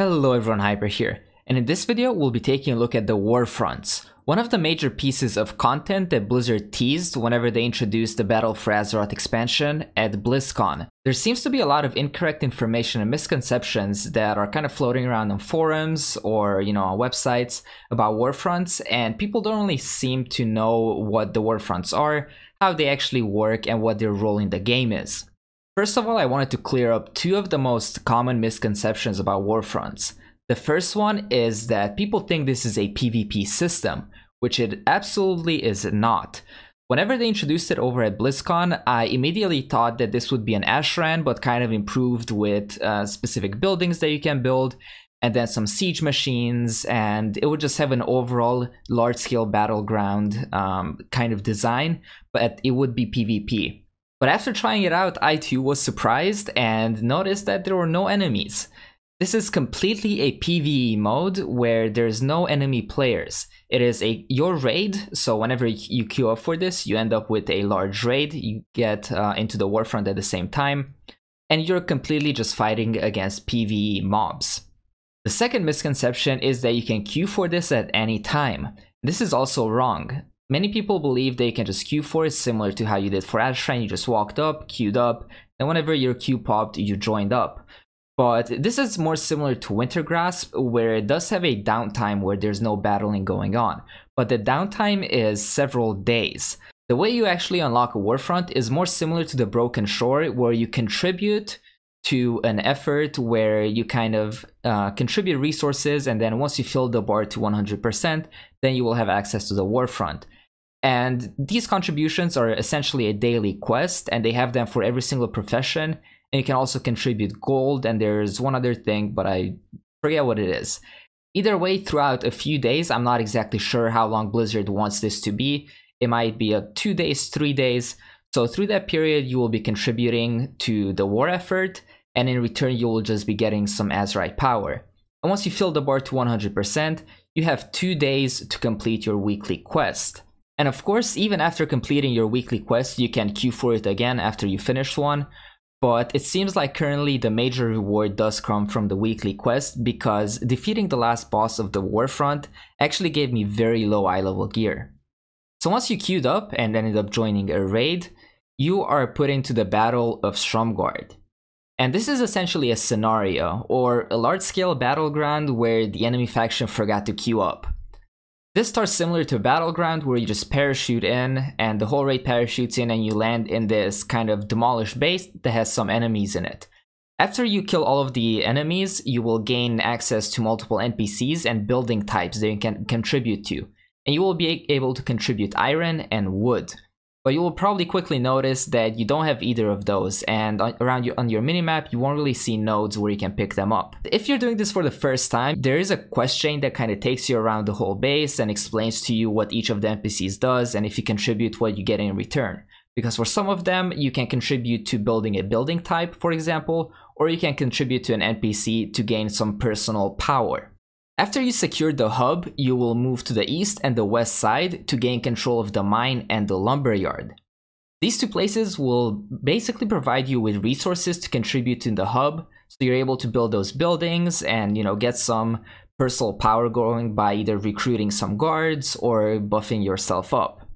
Hello everyone, Hyper here, and in this video we'll be taking a look at the Warfronts, one of the major pieces of content that Blizzard teased whenever they introduced the Battle for Azeroth expansion at BlizzCon. There seems to be a lot of incorrect information and misconceptions that are kind of floating around on forums or on websites about Warfronts, and people don't really seem to know what the Warfronts are, how they actually work, and what their role in the game is. First of all, I wanted to clear up two of the most common misconceptions about Warfronts. The first one is that people think this is a PvP system, which it absolutely is not. Whenever they introduced it over at BlizzCon, I immediately thought that this would be an Ashran, but kind of improved with specific buildings that you can build, and then some siege machines, and it would just have an overall large-scale battleground kind of design, but it would be PvP. But after trying it out, I too was surprised and noticed that there were no enemies. This is completely a PvE mode where there's no enemy players. It is your raid, so whenever you queue up for this, you end up with a large raid, you get into the Warfront at the same time, and you're completely just fighting against PvE mobs. The second misconception is that you can queue for this at any time. This is also wrong. Many people believe they can just queue for it similar to how you did for Ashran. You just walked up, queued up, and whenever your queue popped, you joined up. But this is more similar to Wintergrasp, where it does have a downtime where there's no battling going on. But the downtime is several days. The way you actually unlock a Warfront is more similar to the Broken Shore, where you contribute to an effort where you kind of contribute resources, and then once you fill the bar to 100%, then you will have access to the Warfront. And these contributions are essentially a daily quest, and they have them for every single profession, and you can also contribute gold, and there's one other thing, but I forget what it is. Either way, throughout a few days, I'm not exactly sure how long Blizzard wants this to be. It might be 2 days, 3 days. So through that period, you will be contributing to the war effort, and in return, you will just be getting some Azerite power. And once you fill the bar to 100%, you have 2 days to complete your weekly quest. And of course, even after completing your weekly quest, you can queue for it again after you finish one. But it seems like currently the major reward does come from the weekly quest, because defeating the last boss of the Warfront actually gave me very low eye level gear. So once you queued up and ended up joining a raid, you are put into the Battle of Stromgarde. And this is essentially a scenario, or a large-scale battleground where the enemy faction forgot to queue up. This starts similar to a battleground where you just parachute in, and the whole raid parachutes in, and you land in this kind of demolished base that has some enemies in it. After you kill all of the enemies, you will gain access to multiple NPCs and building types that you can contribute to. And you will be able to contribute iron and wood. But you will probably quickly notice that you don't have either of those, and on your minimap you won't really see nodes where you can pick them up. If you're doing this for the first time, there is a quest chain that kind of takes you around the whole base and explains to you what each of the NPCs does, and if you contribute, what you get in return. Because for some of them, you can contribute to building a building type, for example, or you can contribute to an NPC to gain some personal power. After you secure the hub, you will move to the east and the west side to gain control of the mine and the lumberyard. These two places will basically provide you with resources to contribute to the hub, so you're able to build those buildings and get some personal power going by either recruiting some guards or buffing yourself up.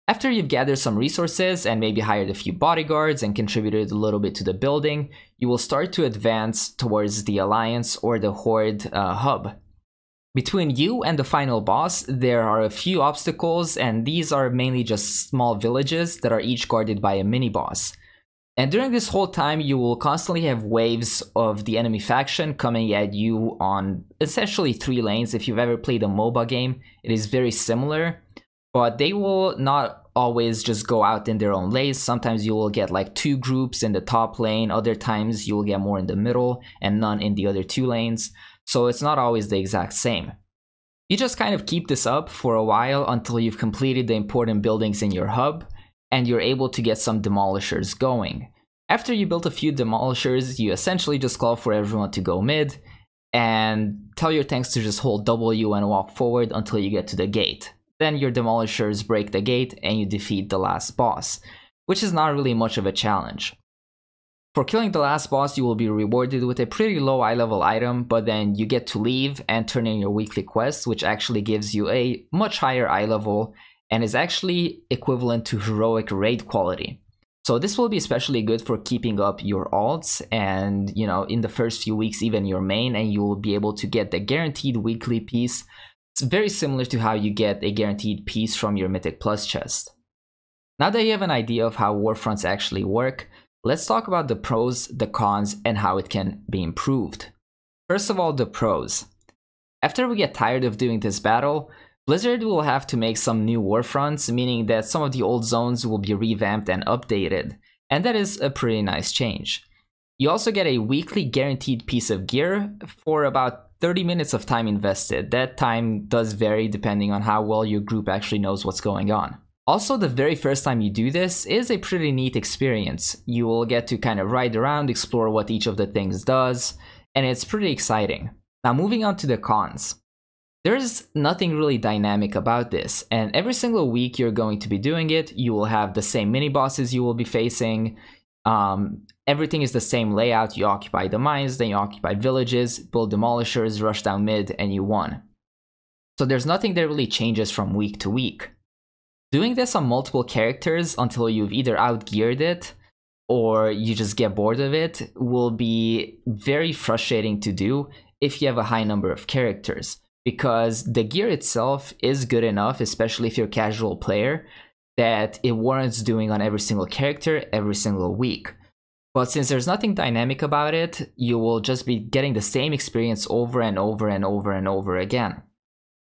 After you've gathered some resources and maybe hired a few bodyguards and contributed a little bit to the building, you will start to advance towards the Alliance or the Horde hub. Between you and the final boss, there are a few obstacles, and these are mainly just small villages that are each guarded by a mini-boss. And during this whole time, you will constantly have waves of the enemy faction coming at you on essentially 3 lanes. If you've ever played a MOBA game, it is very similar, but they will not always just go out in their own lanes. Sometimes you will get like 2 groups in the top lane, other times you will get more in the middle and none in the other 2 lanes. So it's not always the exact same. You just kind of keep this up for a while until you've completed the important buildings in your hub, and you're able to get some demolishers going. After you build a few demolishers, you essentially just call for everyone to go mid, and tell your tanks to just hold W and walk forward until you get to the gate. Then your demolishers break the gate and you defeat the last boss, which is not really much of a challenge. For killing the last boss, you will be rewarded with a pretty low eye level item, but then you get to leave and turn in your weekly quest, which actually gives you a much higher eye level and is actually equivalent to heroic raid quality. So this will be especially good for keeping up your alts and, you know, in the first few weeks even your main, and you will be able to get the guaranteed weekly piece. It's very similar to how you get a guaranteed piece from your Mythic Plus chest. Now that you have an idea of how Warfronts actually work, let's talk about the pros, the cons, and how it can be improved. First of all, the pros. After we get tired of doing this battle, Blizzard will have to make some new Warfronts, meaning that some of the old zones will be revamped and updated, and that is a pretty nice change. You also get a weekly guaranteed piece of gear for about 30 minutes of time invested. That time does vary depending on how well your group actually knows what's going on. Also, the very first time you do this is a pretty neat experience. You will get to kind of ride around, explore what each of the things does, and it's pretty exciting. Now moving on to the cons. There's nothing really dynamic about this, and every single week you're going to be doing it, you will have the same mini-bosses you will be facing. Everything is the same layout. You occupy the mines, then you occupy villages, build demolishers, rush down mid, and you won. So there's nothing that really changes from week to week. Doing this on multiple characters until you've either outgeared it or you just get bored of it will be very frustrating to do if you have a high number of characters, because the gear itself is good enough, especially if you're a casual player, that it warrants doing on every single character every single week. But since there's nothing dynamic about it, you will just be getting the same experience over and over and over and over again.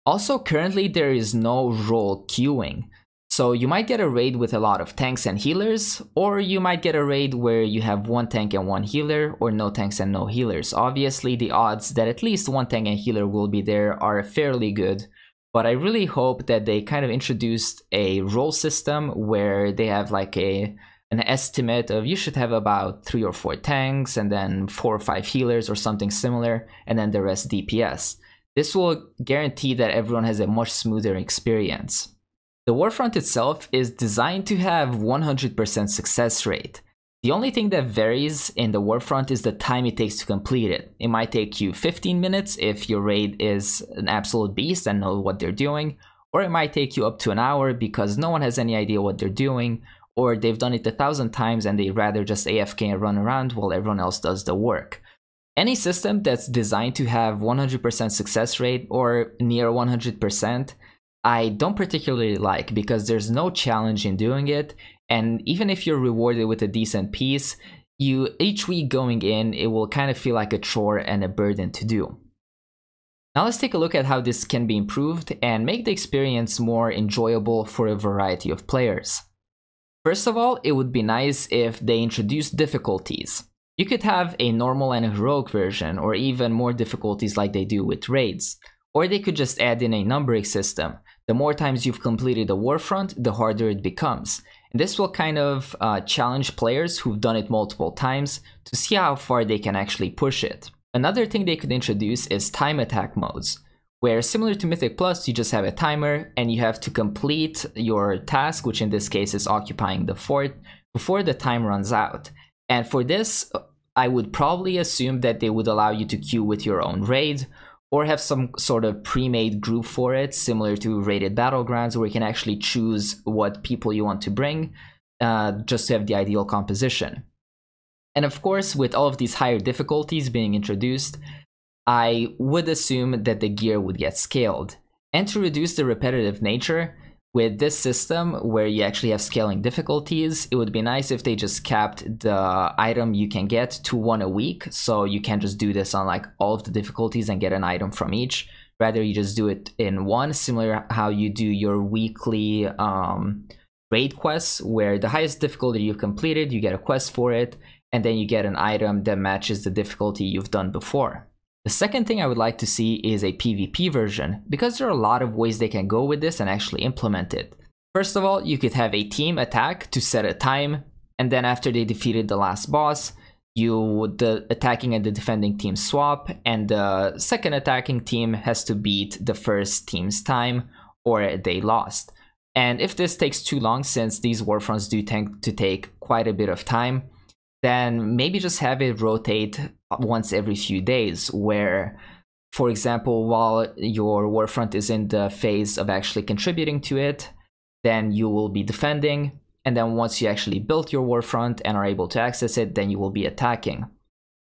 Also, currently there is no role queuing. So you might get a raid with a lot of tanks and healers, or you might get a raid where you have one tank and one healer, or no tanks and no healers. Obviously, the odds that at least one tank and healer will be there are fairly good, but I really hope that they kind of introduced a role system where they have like an estimate of you should have about 3 or 4 tanks, and then 4 or 5 healers or something similar, and then the rest DPS. This will guarantee that everyone has a much smoother experience. The Warfront itself is designed to have 100% success rate. The only thing that varies in the Warfront is the time it takes to complete it. It might take you 15 minutes if your raid is an absolute beast and know what they're doing, or it might take you up to an hour because no one has any idea what they're doing, or they've done it 1,000 times and they'd rather just AFK and run around while everyone else does the work. Any system that's designed to have 100% success rate or near 100%, I don't particularly like, because there's no challenge in doing it, and even if you're rewarded with a decent piece, each week going in, it will kind of feel like a chore and a burden to do. Now let's take a look at how this can be improved and make the experience more enjoyable for a variety of players. First of all, it would be nice if they introduced difficulties. You could have a normal and a heroic version, or even more difficulties like they do with raids. Or they could just add in a numbering system. The more times you've completed a Warfront, the harder it becomes. And this will kind of challenge players who've done it multiple times to see how far they can actually push it. Another thing they could introduce is time attack modes, where similar to Mythic Plus, you just have a timer and you have to complete your task, which in this case is occupying the fort, before the time runs out. And for this, I would probably assume that they would allow you to queue with your own raid, or have some sort of pre-made group for it, similar to rated battlegrounds, where you can actually choose what people you want to bring, just to have the ideal composition. And of course, with all of these higher difficulties being introduced, I would assume that the gear would get scaled. And to reduce the repetitive nature, with this system where you actually have scaling difficulties, it would be nice if they just capped the item you can get to 1 a week, so you can't just do this on like all of the difficulties and get an item from each. Rather, you just do it in one, similar how you do your weekly raid quests, where the highest difficulty you've completed, you get a quest for it, and then you get an item that matches the difficulty you've done before. The second thing I would like to see is a PvP version, because there are a lot of ways they can go with this and actually implement it. First of all, you could have a team attack to set a time, and then after they defeated the last boss, the attacking and the defending team swap, and the second attacking team has to beat the first team's time, or they lost. And if this takes too long, since these Warfronts do tend to take quite a bit of time, then maybe just have it rotate once every few days, where, for example, while your Warfront is in the phase of actually contributing to it, then you will be defending, and then once you actually built your Warfront and are able to access it, then you will be attacking.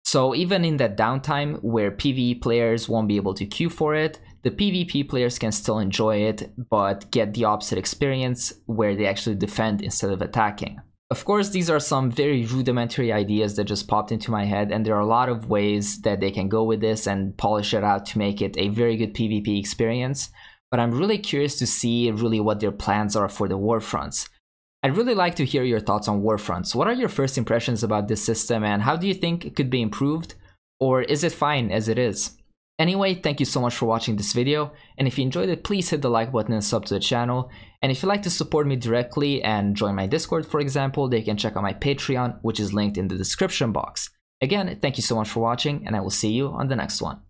So even in that downtime where PvE players won't be able to queue for it, the PvP players can still enjoy it, but get the opposite experience where they actually defend instead of attacking. Of course, these are some very rudimentary ideas that just popped into my head, and there are a lot of ways that they can go with this and polish it out to make it a very good PvP experience, but I'm really curious to see really what their plans are for the Warfronts. I'd really like to hear your thoughts on Warfronts. What are your first impressions about this system, and how do you think it could be improved? Or is it fine as it is? Anyway, thank you so much for watching this video, and if you enjoyed it, please hit the like button and sub to the channel. And if you'd like to support me directly and join my Discord, for example, then you can check out my Patreon, which is linked in the description box. Again, thank you so much for watching, and I will see you on the next one.